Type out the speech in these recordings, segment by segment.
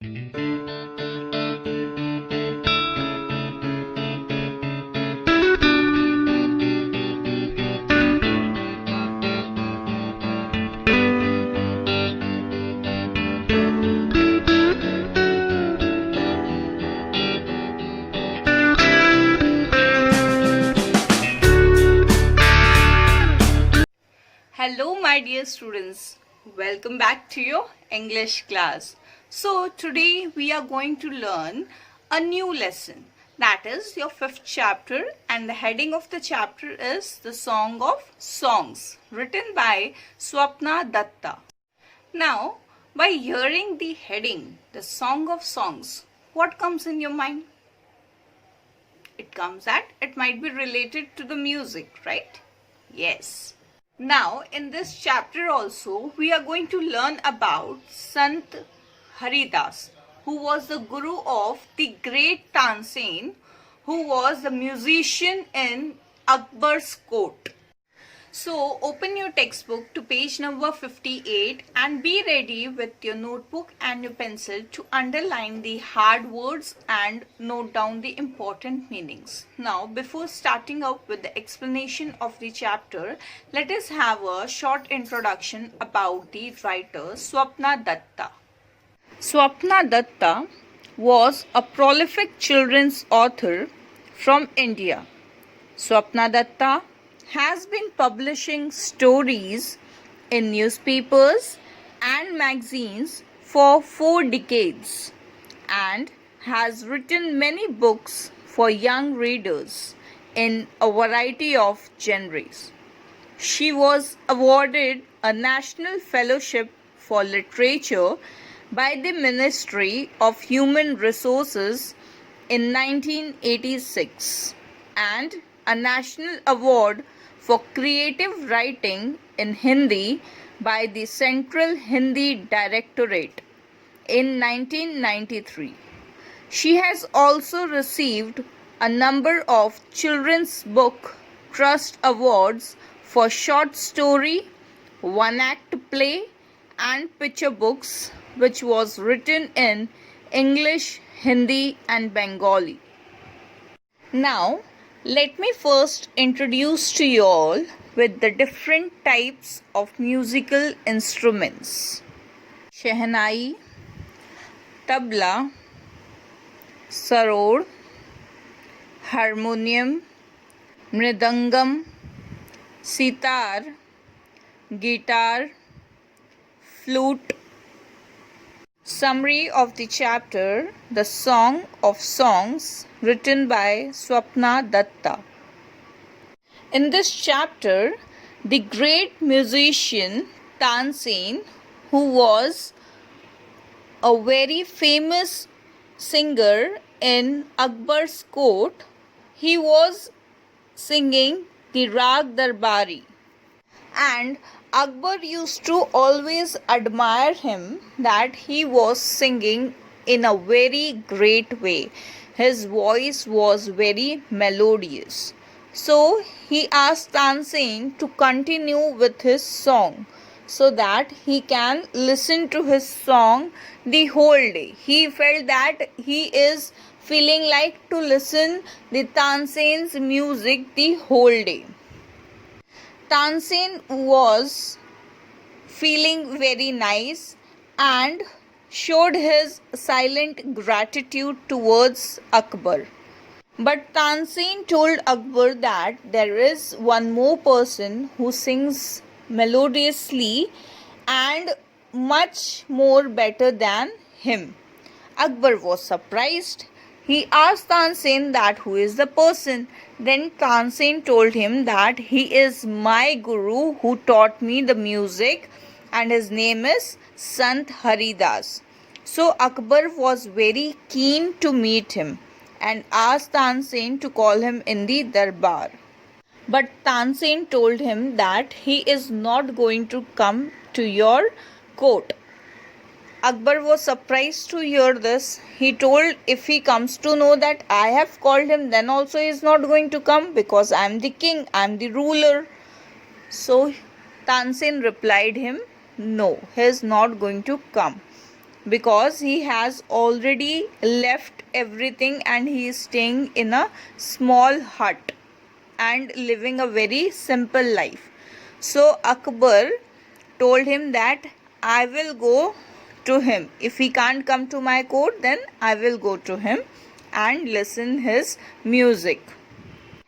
Hello, my dear students. Welcome back to your English class. So, today we are going to learn a new lesson. That is your fifth chapter, and the heading of the chapter is The Song of Songs, written by Swapna Datta. Now, by hearing the heading, The Song of Songs, what comes in your mind? It comes that it might be related to the music, right? Yes. Now, in this chapter also, we are going to learn about Sant Haridas, who was the guru of the great Tansen, who was the musician in Akbar's court. So, open your textbook to page number 58 and be ready with your notebook and your pencil to underline the hard words and note down the important meanings. Now, before starting out with the explanation of the chapter, let us have a short introduction about the writer Swapna Datta. Swapna Datta was a prolific children's author from India. Swapna Datta has been publishing stories in newspapers and magazines for 4 decades and has written many books for young readers in a variety of genres. She was awarded a National Fellowship for Literature by the Ministry of Human Resources in 1986 and a National Award for Creative Writing in Hindi by the Central Hindi Directorate in 1993. She has also received a number of Children's Book Trust Awards for short story, one-act play and picture books which was written in English, Hindi and Bengali. Now, let me first introduce to you all with the different types of musical instruments. Shehnai, tabla, sarod, harmonium, mridangam, sitar, guitar, flute. Summary of the chapter, The Song of Songs, written by Swapna Datta. In this chapter, the great musician Tansen, who was a very famous singer in Akbar's court, he was singing the Rag Darbari, and Akbar used to always admire him that he was singing in a very great way. His voice was very melodious. So he asked Tansen to continue with his song so that he can listen to his song the whole day. He felt that he is feeling like to listen the Tansen's music the whole day. Tansen was feeling very nice and showed his silent gratitude towards Akbar. But Tansen told Akbar that there is one more person who sings melodiously and much more better than him. Akbar was surprised. He asked Tansen that who is the person. Then Tansen told him that he is my guru who taught me the music and his name is Sant Haridas. So Akbar was very keen to meet him and asked Tansen to call him in the darbar. But Tansen told him that he is not going to come to your court. Akbar was surprised to hear this. He told if he comes to know that I have called him, then also he is not going to come because I am the king, I am the ruler. So Tansen replied him, no, he is not going to come. because he has already left everything and he is staying in a small hut and living a very simple life. So Akbar told him that I will go to him. If he can't come to my court, then I will go to him and listen his music.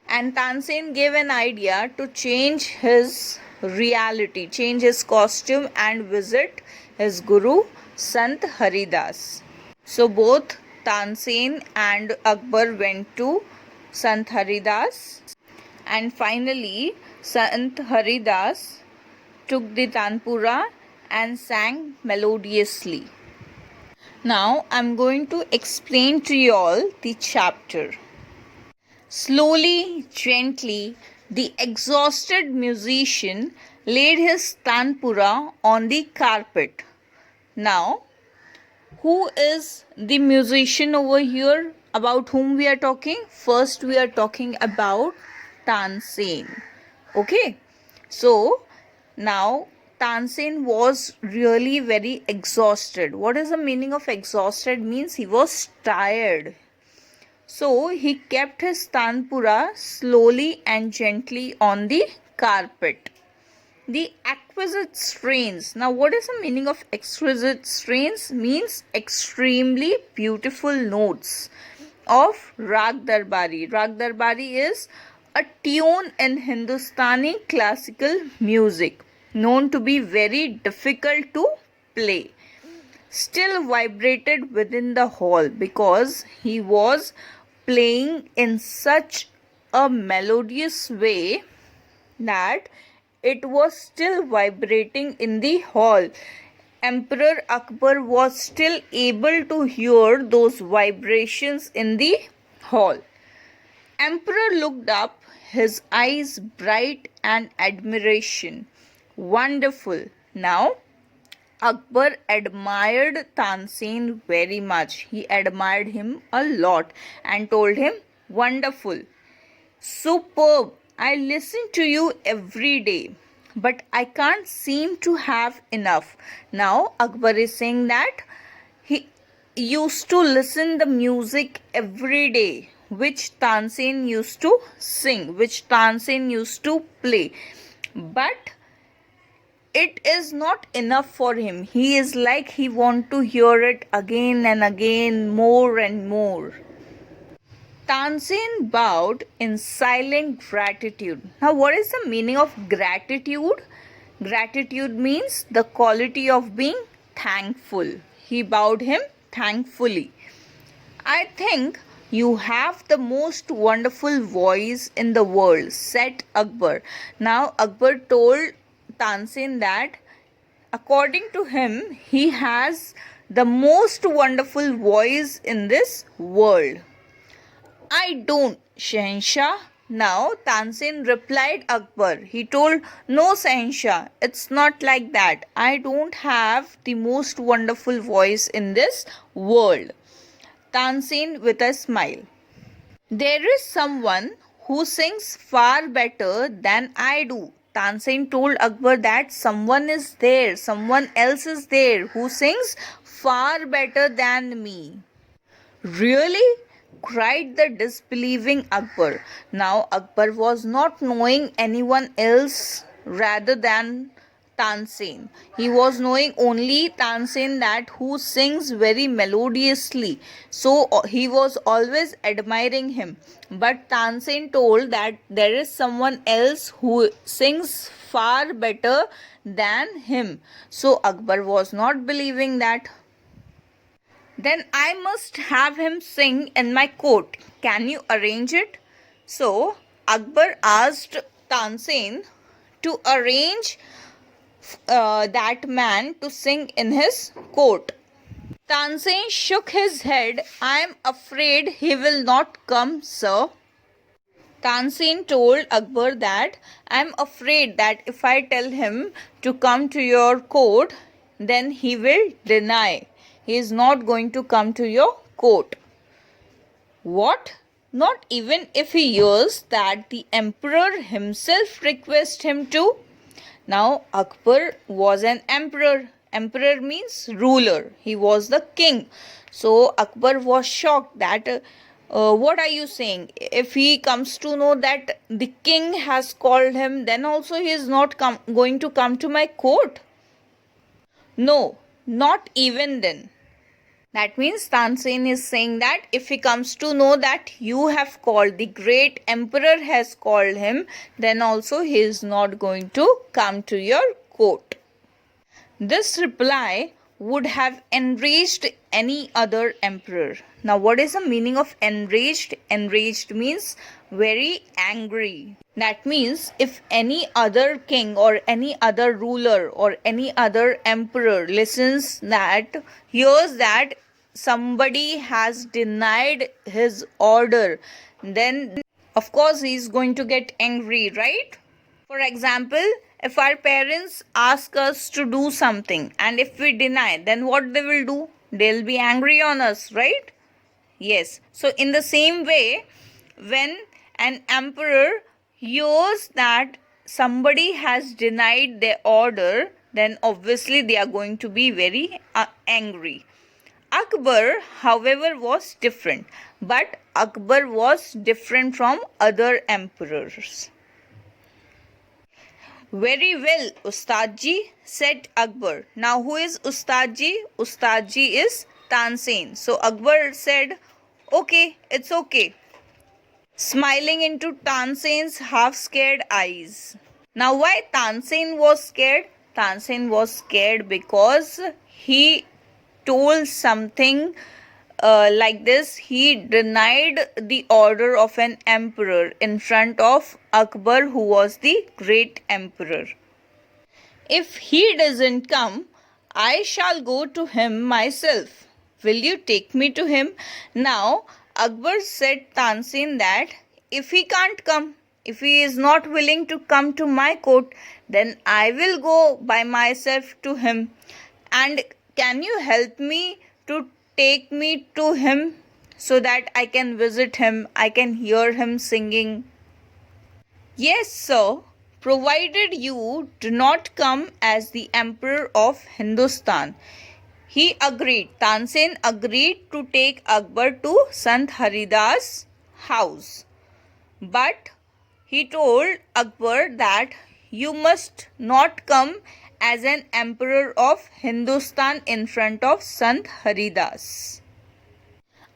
And Tansen gave an idea to change his reality, change his costume and visit his guru Sant Haridas. So both Tansen and Akbar went to Sant Haridas, and finally Sant Haridas took the Tanpura and sang melodiously. Now I am going to explain to you all the chapter. Slowly, gently, the exhausted musician laid his tanpura on the carpet. Now, who is the musician over here about whom we are talking? First, we are talking about Tansen. Okay, so now Tansen was really very exhausted. What is the meaning of exhausted? Means he was tired. So he kept his tanpura slowly and gently on the carpet. The exquisite strains. Now what is the meaning of exquisite strains? Means extremely beautiful notes of Rag Darbari. Rag Darbari is a tune in Hindustani classical music known to be very difficult to play. Still vibrated within the hall because he was playing in such a melodious way that it was still vibrating in the hall. Emperor Akbar was still able to hear those vibrations in the hall. Emperor looked up, his eyes bright and admiration. Wonderful. Now Akbar admired Tansen very much. He admired him a lot and told him, wonderful, superb, I listen to you every day, but I can't seem to have enough. Now Akbar is saying that he used to listen the music every day, which Tansen used to sing, which Tansen used to play. But it is not enough for him. He is like he want to hear it again and again, more and more. Tansen bowed in silent gratitude. Now what is the meaning of gratitude? Gratitude means the quality of being thankful. He bowed him thankfully. I think you have the most wonderful voice in the world, said Akbar. Now Akbar told Tansen that according to him, he has the most wonderful voice in this world. I don't, Shahenshah. Now Tansen replied Akbar. He told, no Shahenshah, it's not like that. I don't have the most wonderful voice in this world. Tansen with a smile. There is someone who sings far better than I do. Tansen told Akbar that someone is there, someone else is there who sings far better than me. Really? Cried the disbelieving Akbar. Now Akbar was not knowing anyone else rather than Tansen. He was knowing only Tansen that who sings very melodiously. So he was always admiring him. But Tansen told that there is someone else who sings far better than him. So Akbar was not believing that. Then I must have him sing in my court. Can you arrange it? So Akbar asked Tansen to arrange that man to sing in his court. Tansen shook his head. I am afraid he will not come, sir. Tansen told Akbar that I am afraid that if I tell him to come to your court, then he will deny. He is not going to come to your court. What? Not even if he hears that the emperor himself requests him to? Now Akbar was an emperor. Emperor means ruler. He was the king. So Akbar was shocked that what are you saying? If he comes to know that the king has called him, then also he is not going to come to my court. No, not even then. That means Tansen is saying that if he comes to know that you have called, the great emperor has called him, then also he is not going to come to your court. This reply would have enraged any other emperor. Now, what is the meaning of enraged? Enraged means very angry. That means if any other king or any other ruler or any other emperor listens that, hears that somebody has denied his order, then of course he is going to get angry, right? For example, if our parents ask us to do something and if we deny, then what they will do? They'll be angry on us, right? Yes. So in the same way, when an emperor hears that somebody has denied their order, then obviously they are going to be very angry. Akbar, however, was different. But Akbar was different from other emperors. Very well, Ustadji, said Akbar. Now, who is Ustadji? Ustadji is Tansen. So, Akbar said, okay, it's okay, smiling into Tansen's half-scared eyes. Now, why Tansen was scared? Tansen was scared because he told something like this. He denied the order of an emperor in front of Akbar, who was the great emperor. If he doesn't come, I shall go to him myself. Will you take me to him? Now, Akbar said Tansen that if he can't come, if he is not willing to come to my court, then I will go by myself to him. And can you help me to take me to him so that I can visit him, I can hear him singing? Yes, sir, provided you do not come as the emperor of Hindustan. He agreed. Tansen agreed to take Akbar to Sant Haridas' house. But he told Akbar that you must not come as an emperor of Hindustan in front of Sant Haridas.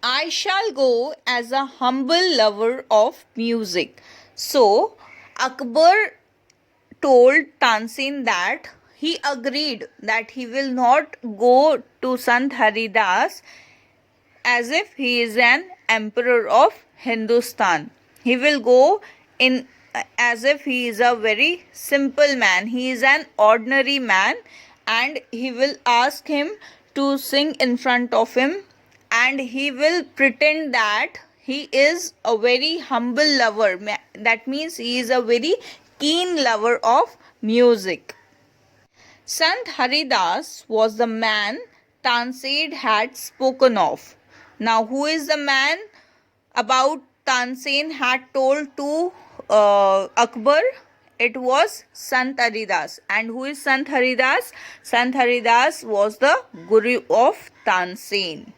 I shall go as a humble lover of music. So, Akbar told Tansen that he agreed that he will not go to Sant Haridas as if he is an emperor of Hindustan. He will go in as if he is a very simple man. He is an ordinary man, and he will ask him to sing in front of him, and he will pretend that he is a very humble lover. That means he is a very keen lover of music. Sant Haridas was the man Tansen had spoken of. Now, who is the man about Tansen had told to Akbar? It was Sant Haridas. And who is Sant Haridas? Sant Haridas was the guru of Tansen.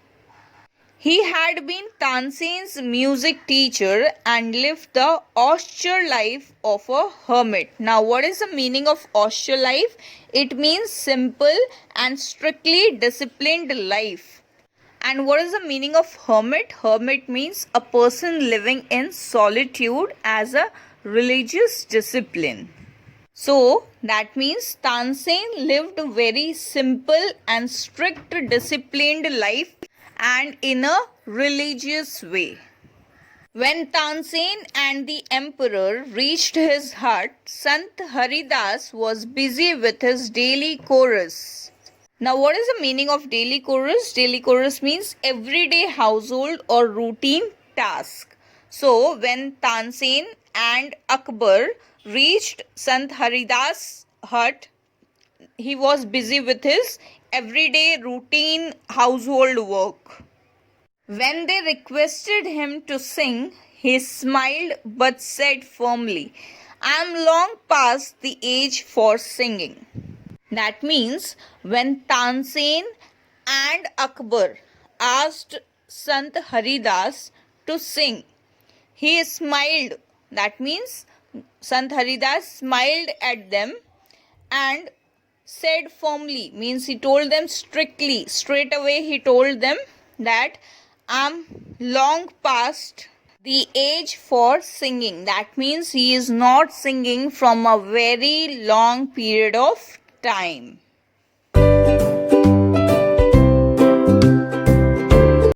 He had been Tansen's music teacher and lived the austere life of a hermit. Now, what is the meaning of austere life? It means simple and strictly disciplined life. And what is the meaning of hermit? Hermit means a person living in solitude as a religious discipline. So, that means Tansen lived a very simple and strict disciplined life and in a religious way. When Tansen and the emperor reached his hut, Sant Haridas was busy with his daily chorus. Now, what is the meaning of daily chorus? Daily chorus means everyday household or routine task. So, when Tansen and Akbar reached Sant Haridas' hut, he was busy with his everyday routine household work. When they requested him to sing, he smiled but said firmly, I am long past the age for singing. That means when Tansen and Akbar asked Sant Haridas to sing, he smiled. That means Sant Haridas smiled at them and said firmly, means he told them strictly, straight away he told them that I'm long past the age for singing. That means he is not singing from a very long period of time.